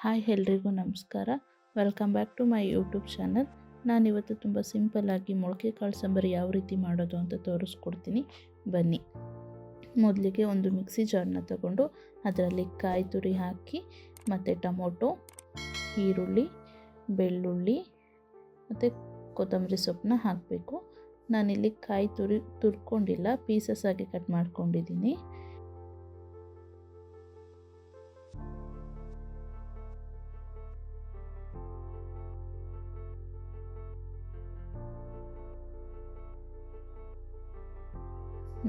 Hi ಎಲ್ರಿಗೂ ನಮಸ್ಕಾರ. Welcome back to my YouTube channel. ನಾನಿವತ್ತು ತುಂಬ ಸಿಂಪಲ್ಲಾಗಿ ಮೊಳಕೆ ಕಾಳು ಸಾಂಬಾರು ಯಾವ ರೀತಿ ಮಾಡೋದು ಅಂತ ತೋರಿಸ್ಕೊಡ್ತೀನಿ, ಬನ್ನಿ. ಮೊದಲಿಗೆ ಒಂದು ಮಿಕ್ಸಿ ಜಾರ್ನ ತಗೊಂಡು ಅದರಲ್ಲಿ ಕಾಯಿ ತುರಿ ಹಾಕಿ ಮತ್ತು ಟೊಮೊಟೊ, ಈರುಳ್ಳಿ, ಬೆಳ್ಳುಳ್ಳಿ ಮತ್ತು ಕೊತ್ತಂಬರಿ ಸೊಪ್ಪನ್ನ ಹಾಕಬೇಕು. ನಾನಿಲ್ಲಿ ಕಾಯಿ ತುರ್ಕೊಂಡಿಲ್ಲ, ಪೀಸಸ್ ಆಗಿ ಕಟ್ ಮಾಡ್ಕೊಂಡಿದ್ದೀನಿ.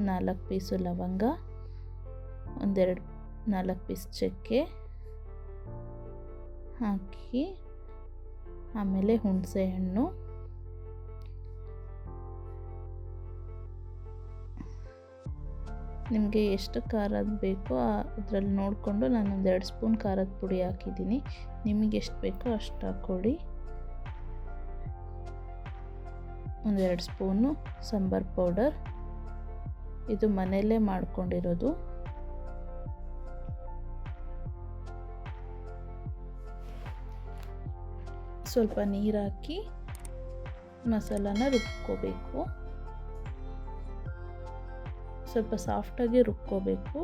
ನಾಲ್ಕು ಪೀಸು ಲವಂಗ, ನಾಲ್ಕು ಪೀಸ್ ಚಕ್ಕೆ ಹಾಕಿ, ಆಮೇಲೆ ಹುಣಸೆ ಹಣ್ಣು, ನಿಮಗೆ ಎಷ್ಟು ಖಾರದ ಬೇಕೋ ಅದರಲ್ಲಿ ನೋಡಿಕೊಂಡು ನಾನು 2 ಸ್ಪೂನ್ ಖಾರದ ಪುಡಿ ಹಾಕಿದ್ದೀನಿ. ನಿಮಗೆ ಎಷ್ಟು ಬೇಕೋ ಅಷ್ಟು ಹಾಕ್ಕೊಳ್ಳಿ. 2 ಸ್ಪೂನು ಸಾಂಬಾರ್ ಪೌಡರ್, ಇದು ಮನೆಯಲ್ಲೇ ಮಾಡ್ಕೊಂಡಿರೋದು. ಸ್ವಲ್ಪ ನೀರು ಹಾಕಿ ಮಸಾಲಾನ ರುಬ್ಕೋಬೇಕು. ಸ್ವಲ್ಪ ಸಾಫ್ಟಾಗಿ ರುಬ್ಕೋಬೇಕು,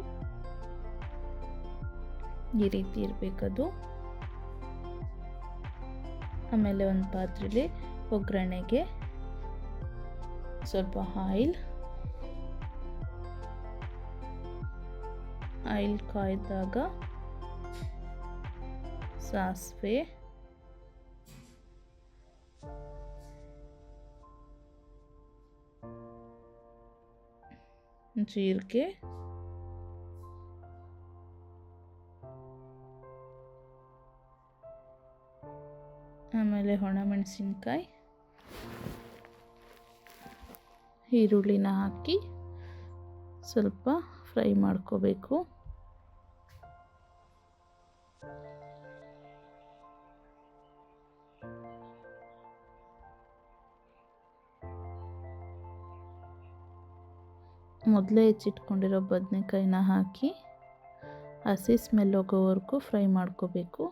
ಈ ರೀತಿ ಇರಬೇಕದು. ಆಮೇಲೆ ಒಂದು ಪಾತ್ರೆಯಲ್ಲಿ ಒಗ್ಗರಣೆಗೆ ಸ್ವಲ್ಪ ಆಯಿಲ್ ಕಾಯ್ದಾಗ ಸಾಸಿವೆ, ಜೀರಿಗೆ, ಆಮೇಲೆ ಒಣಮೆಣಸಿನ್ಕಾಯಿ, ಈರುಳ್ಳಿನ ಹಾಕಿ ಸ್ವಲ್ಪ ಫ್ರೈ ಮಾಡ್ಕೋಬೇಕು. ಮೊದಲೇ ಹೆಚ್ಚಿಟ್ಕೊಂಡಿರೋ ಬದನೆಕಾಯಿನ ಹಾಕಿ ಹಸಿ ಸ್ಮೆಲ್ ಹೋಗೋವರೆಗೂ ಫ್ರೈ ಮಾಡ್ಕೋಬೇಕು.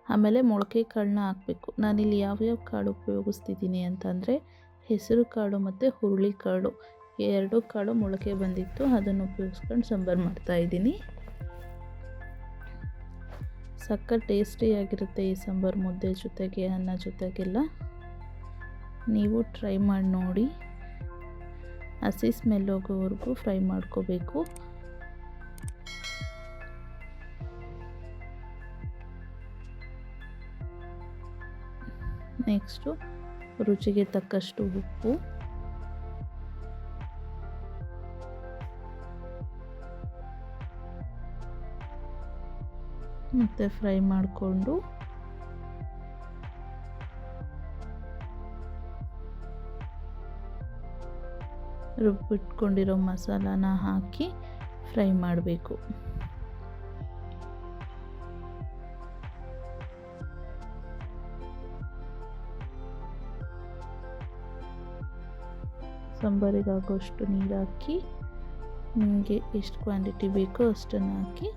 ಆಮೇಲೆ ಮೊಳಕೆ ಕಾಳನ್ನ ಹಾಕಬೇಕು. ನಾನಿಲ್ಲಿ ಯಾವ್ಯಾವ ಕಾಳು ಉಪಯೋಗಿಸ್ತಿದ್ದೀನಿ ಅಂತಂದರೆ ಹೆಸರು ಕಾಳು ಮತ್ತು ಹುರುಳಿ ಕಾಳು, 2 ಕಾಳು ಮೊಳಕೆ ಬಂದಿತ್ತು, ಅದನ್ನು ಉಪಯೋಗಿಸ್ಕೊಂಡು ಸಾಂಬಾರು ಮಾಡ್ತಾಯಿದ್ದೀನಿ. ಸಖತ್ ಟೇಸ್ಟಿಯಾಗಿರುತ್ತೆ ಈ ಸಾಂಬಾರು, ಮುದ್ದೆ ಜೊತೆಗೆ, ಅನ್ನ ಜೊತೆಗೆಲ್ಲ. ನೀವು ಟ್ರೈ ಮಾಡಿ ನೋಡಿ. ಹಸಿ ಸ್ಮೆಲ್ ಹೋಗೋವರೆಗೂ ಫ್ರೈ ಮಾಡ್ಕೋಬೇಕು. ನೆಕ್ಸ್ಟು ರುಚಿಗೆ ತಕ್ಕಷ್ಟು ಉಪ್ಪು, ಮತ್ತು ಫ್ರೈ ಮಾಡಿಕೊಂಡು ರುಬ್ಬಿಟ್ಕೊಂಡಿರೋ ಮಸಾಲಾನ ಹಾಕಿ ಫ್ರೈ ಮಾಡಬೇಕು. ಸಾಂಬಾರಿಗಾಗೋಷ್ಟು ನೀರು ಹಾಕಿ, ನಿಮಗೆ ಎಷ್ಟು ಕ್ವಾಂಟಿಟಿ ಬೇಕೋ ಅಷ್ಟನ್ನು ಹಾಕಿ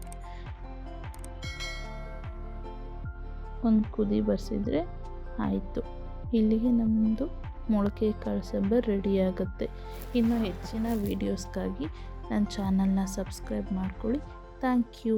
ಒಂದು ಕುದಿ ಬರ್ಸಿದ್ರೆ ಆಯಿತು. ಇಲ್ಲಿಗೆ ನಮ್ಮದು ಮೊಳಕೆ ಕಾಳು ಸಾಂಬಾರು ರೆಡಿಯಾಗುತ್ತೆ. ಇನ್ನು ಹೆಚ್ಚಿನ ವೀಡಿಯೋಸ್ಗಾಗಿ ನನ್ನ ಚಾನಲ್ನ ಸಬ್ಸ್ಕ್ರೈಬ್ ಮಾಡ್ಕೊಳ್ಳಿ. Thank you.